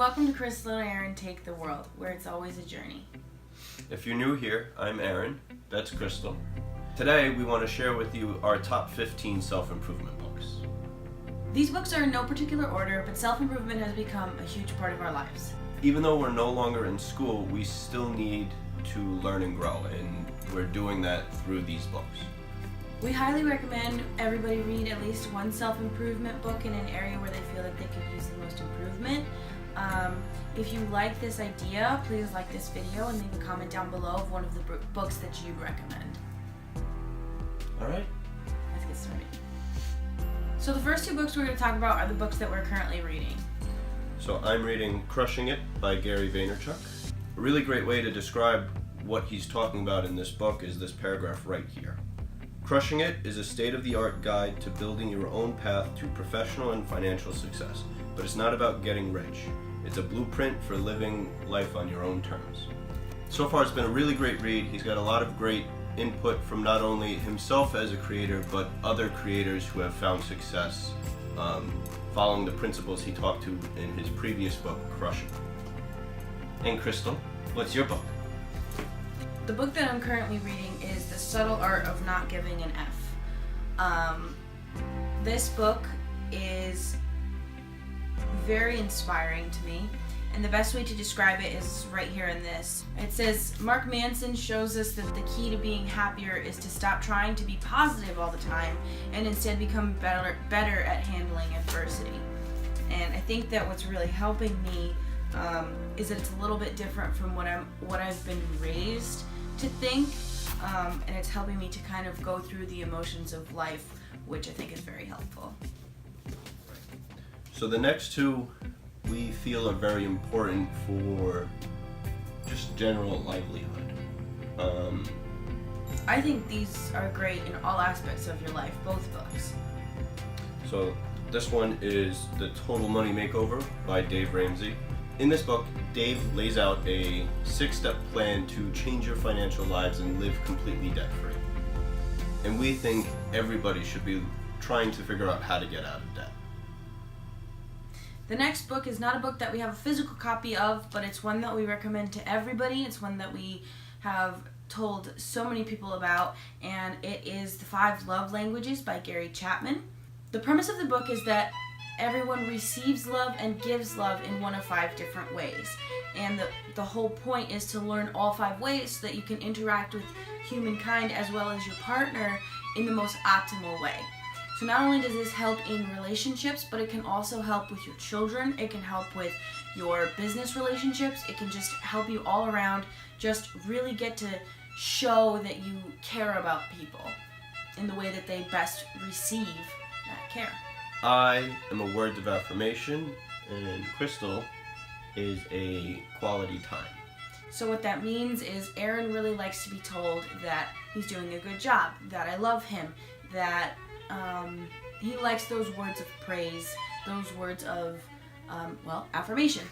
welcome to Krystal and Aaron Take the World, where it's always a journey. If you're new here, I'm Aaron, that's Krystal. Today we want to share with you our top 15 self-improvement books. These books are in no particular order, but self-improvement has become a huge part of our lives. Even though we're no longer in school, we still need to learn and grow, and we're doing that through these books. We highly recommend everybody read at least one self-improvement book in an area where they feel that they could use the most improvement. If you like this idea, please like this video and leave a comment down below of one of the books that you recommend. Alright. Let's get started. So the first two books we're going to talk about are the books that we're currently reading. So I'm reading Crushing It by Gary Vaynerchuk. A really great way to describe what he's talking about in this book is this paragraph right here. Crushing It is a state-of-the-art guide to building your own path to professional and financial success, but it's not about getting rich. It's a blueprint for living life on your own terms. So far it's been a really great read. He's got a lot of great input from not only himself as a creator, but other creators who have found success following the principles he talked to in his previous book, Crushing It. And Krystal, what's your book? The book that I'm currently reading is The Subtle Art of Not Giving an F. This book is very inspiring to me, and the best way to describe it is right here in this. It says, Mark Manson shows us that the key to being happier is to stop trying to be positive all the time and instead become better at handling adversity. And I think that what's really helping me is that it's a little bit different from what I've been raised to think, and it's helping me to kind of go through the emotions of life, which I think is very helpful. So the next two we feel are very important for just general livelihood. I think these are great in all aspects of your life, both books. So this one is The Total Money Makeover by Dave Ramsey. In this book, Dave lays out a 6-step plan to change your financial lives and live completely debt-free. And we think everybody should be trying to figure out how to get out of debt. The next book is not a book that we have a physical copy of, but it's one that we recommend to everybody. It's one that we have told so many people about, and it is The 5 Love Languages by Gary Chapman. The premise of the book is that everyone receives love and gives love in one of 5 different ways. And the whole point is to learn all 5 ways so that you can interact with humankind as well as your partner in the most optimal way. So not only does this help in relationships, but it can also help with your children. It can help with your business relationships. It can just help you all around just really get to show that you care about people in the way that they best receive that care. I am a words of affirmation, and Krystal is a quality time. So what that means is Aaron really likes to be told that he's doing a good job, that I love him, that he likes those words of praise, those words of, affirmation.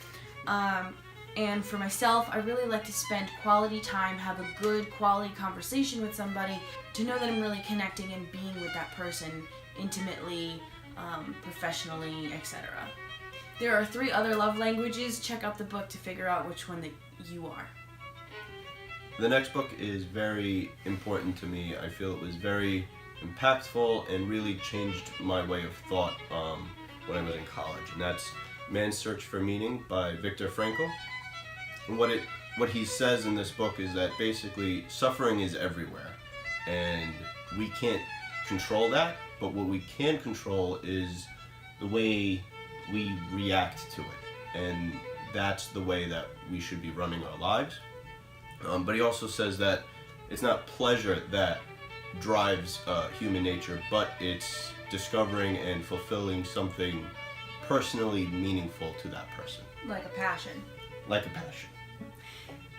And for myself, I really like to spend quality time, have a good quality conversation with somebody, to know that I'm really connecting and being with that person intimately, professionally, etc. There are 3 other love languages. Check out the book to figure out which one that you are. The next book is very important to me. I feel it was very impactful and really changed my way of thought when I was in college, and that's Man's Search for Meaning by Viktor Frankl. And what he says in this book is that basically suffering is everywhere, and we can't control that, but what we can control is the way we react to it, and that's the way that we should be running our lives. But he also says that it's not pleasure that drives human nature, but it's discovering and fulfilling something personally meaningful to that person. Like a passion. Like a passion.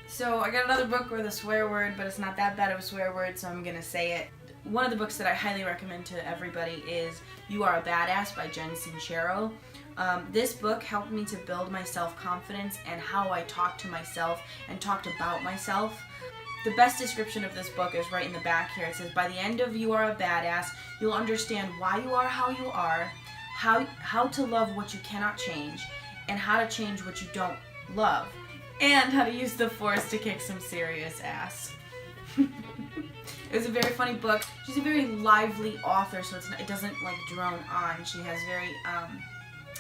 So I got another book with a swear word, but it's not that bad of a swear word, so I'm going to say it. One of the books that I highly recommend to everybody is You Are a Badass by Jen Sincero. This book helped me to build my self-confidence and how I talk to myself and talked about myself. The best description of this book is right in the back here. It says, by the end of You Are a Badass, you'll understand why you are how you are, how to love what you cannot change, and how to change what you don't love, and how to use the Force to kick some serious ass. It was a very funny book. She's a very lively author, so it doesn't like drone on. She has very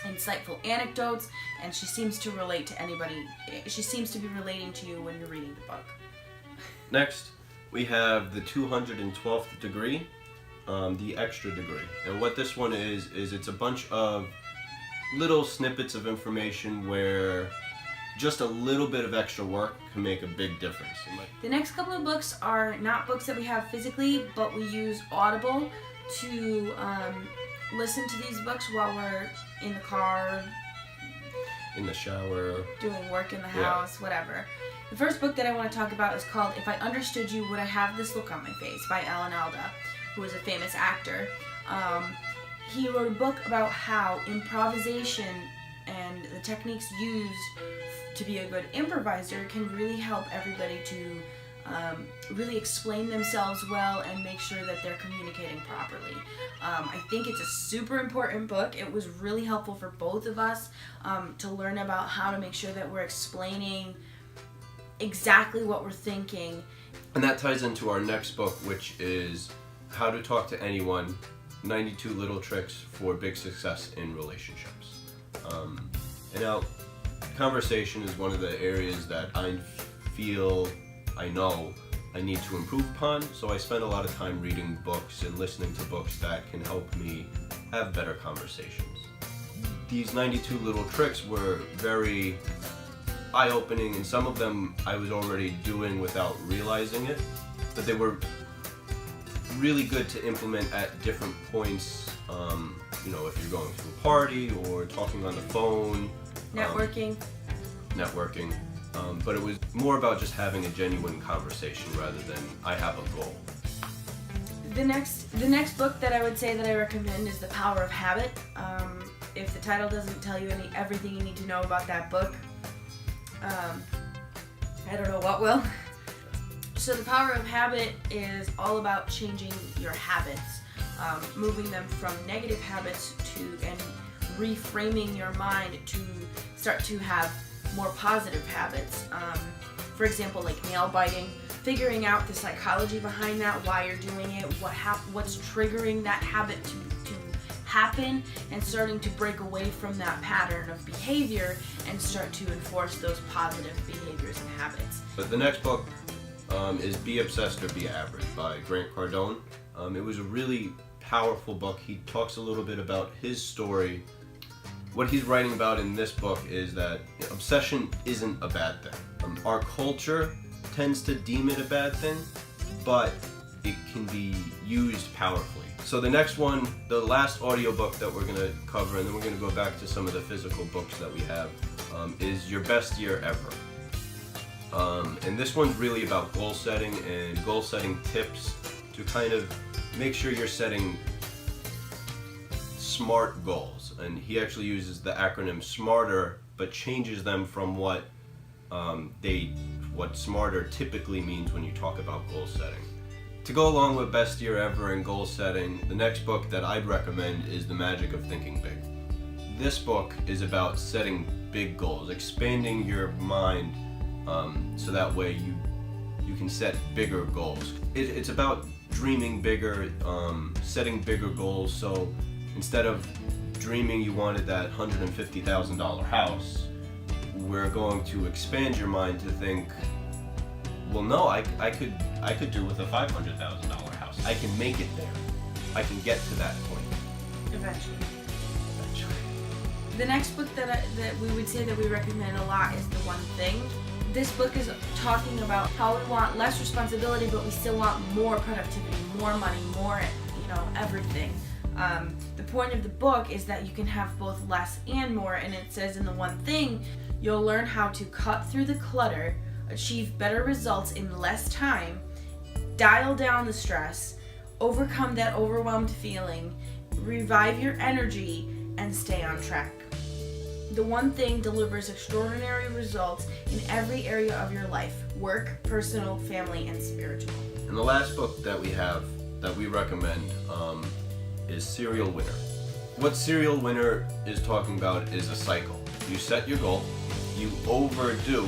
insightful anecdotes, and she seems to relate to anybody. She seems to be relating to you when you're reading the book. Next, we have the 212th degree, the extra degree. And what this one is it's a bunch of little snippets of information where just a little bit of extra work can make a big difference. The next couple of books are not books that we have physically, but we use Audible to listen to these books while we're in the car, in the shower, doing work in the house, whatever. The first book that I want to talk about is called If I Understood You, Would I Have This Look on My Face by Alan Alda, who is a famous actor. He wrote a book about how improvisation and the techniques used to be a good improviser can really help everybody to really explain themselves well and make sure that they're communicating properly. I think it's a super important book. It was really helpful for both of us to learn about how to make sure that we're explaining exactly what we're thinking. And that ties into our next book, which is How to Talk to Anyone, 92 Little Tricks for Big Success in Relationships. And now, conversation is one of the areas that I know I need to improve upon, so I spend a lot of time reading books and listening to books that can help me have better conversations. These 92 little tricks were very eye-opening, and some of them I was already doing without realizing it, but they were really good to implement at different points, if you're going to a party or talking on the phone. Networking. But it was more about just having a genuine conversation rather than I have a goal. The next book that I would say that I recommend is The Power of Habit. If the title doesn't tell you everything you need to know about that book, I don't know what will. So The Power of Habit is all about changing your habits, moving them from negative habits and reframing your mind to start to have more positive habits. For example, like nail biting, figuring out the psychology behind that, why you're doing it, what's triggering that habit to happen, and starting to break away from that pattern of behavior and start to enforce those positive behaviors and habits. But the next book is Be Obsessed or Be Average by Grant Cardone. It was a really powerful book. He talks a little bit about his story. What he's writing about in this book is that obsession isn't a bad thing. Our culture tends to deem it a bad thing, but it can be used powerfully. So the next one, the last audiobook that we're going to cover, and then we're going to go back to some of the physical books that we have, is Your Best Year Ever. And this one's really about goal setting and goal setting tips to kind of make sure you're setting SMART goals. And he actually uses the acronym SMARTER, but changes them from what SMARTER typically means when you talk about goal setting. To go along with Best Year Ever and goal setting, the next book that I'd recommend is The Magic of Thinking Big. This book is about setting big goals, expanding your mind so that way you can set bigger goals. It's about dreaming bigger, setting bigger goals. So instead of dreaming you wanted that $150,000 house, we're going to expand your mind to think, well, no, I could do with a $500,000 house. I can make it there. I can get to that point. Eventually. The next book that we would say that we recommend a lot is The One Thing. This book is talking about how we want less responsibility, but we still want more productivity, more money, more, everything. The point of the book is that you can have both less and more, and it says in The One Thing, you'll learn how to cut through the clutter, achieve better results in less time, dial down the stress, overcome that overwhelmed feeling, revive your energy, and stay on track. The One Thing delivers extraordinary results in every area of your life: work, personal, family, and spiritual. And the last book that we have that we recommend is Serial Winner. What Serial Winner is talking about is a cycle. You set your goal. You overdo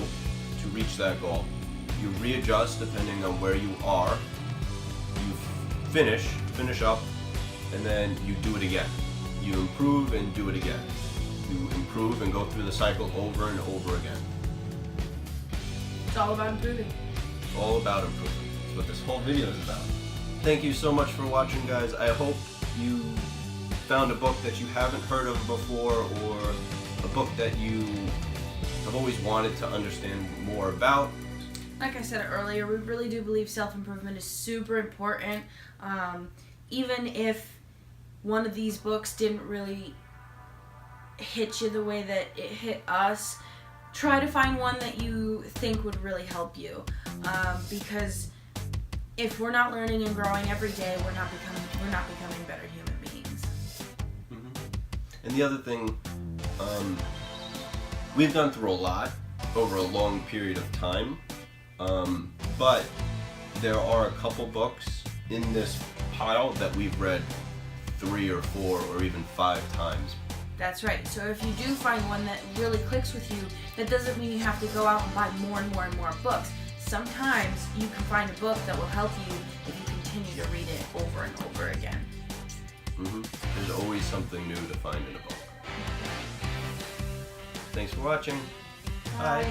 to reach that goal. You readjust depending on where you are. You finish up, and then you do it again. You improve and do it again. You improve and go through the cycle over and over again. It's all about improving. It's all about improving. That's what this whole video is about. Thank you so much for watching, guys. I hope you found a book that you haven't heard of before, or a book that you have always wanted to understand more about. Like I said earlier, we really do believe self-improvement is super important. Even if one of these books didn't really hit you the way that it hit us, try to find one that you think would really help you. Because if we're not learning and growing every day, we're not becoming better human beings. Mm-hmm. And the other thing, we've gone through a lot over a long period of time. But there are a couple books in this pile that we've read 3 or 4 or even 5 times. That's right. So if you do find one that really clicks with you, that doesn't mean you have to go out and buy more and more and more books. Sometimes you can find a book that will help you if you continue to read it over and over again. Mm-hmm. There's always something new to find in a book. Thanks for watching. Bye.